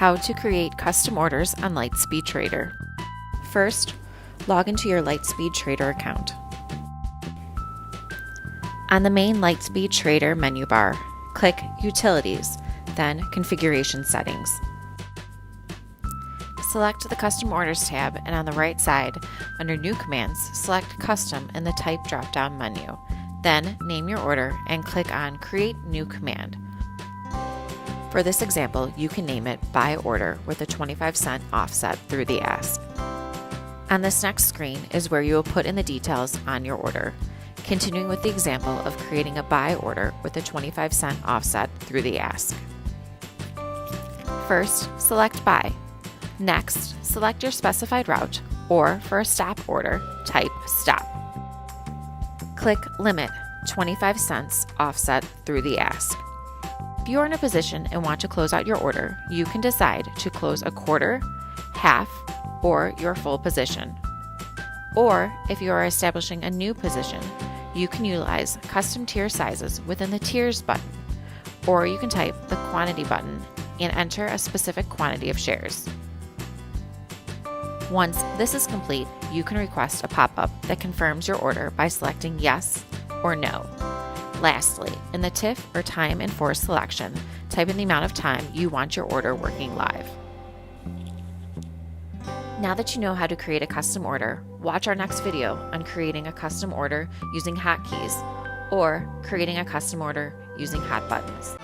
How to create custom orders on Lightspeed Trader. First, log into your Lightspeed Trader account. On the main Lightspeed Trader menu bar, click Utilities, then Configuration Settings. Select the Custom Orders tab, and on the right side, under New Commands, select Custom in the Type drop-down menu. Then name your order and click on Create New Command. For this example, you can name it Buy Order with a 25-cent offset through the ask. On this next screen is where you will put in the details on your order, continuing with the example of creating a buy order with a 25-cent offset through the ask. First, select Buy. Next, select your specified route, or for a stop order, type Stop. Click Limit, 25 cents offset through the ask. If you are in a position and want to close out your order, you can decide to close a quarter, half, or your full position. Or if you are establishing a new position, you can utilize custom tier sizes within the Tiers button, or you can type the Quantity button and enter a specific quantity of shares. Once this is complete, you can request a pop-up that confirms your order by selecting Yes or No. Lastly, in the TIFF or Time and Force selection, type in the amount of time you want your order working live. Now that you know how to create a custom order, watch our next video on creating a custom order using hotkeys or creating a custom order using hot buttons.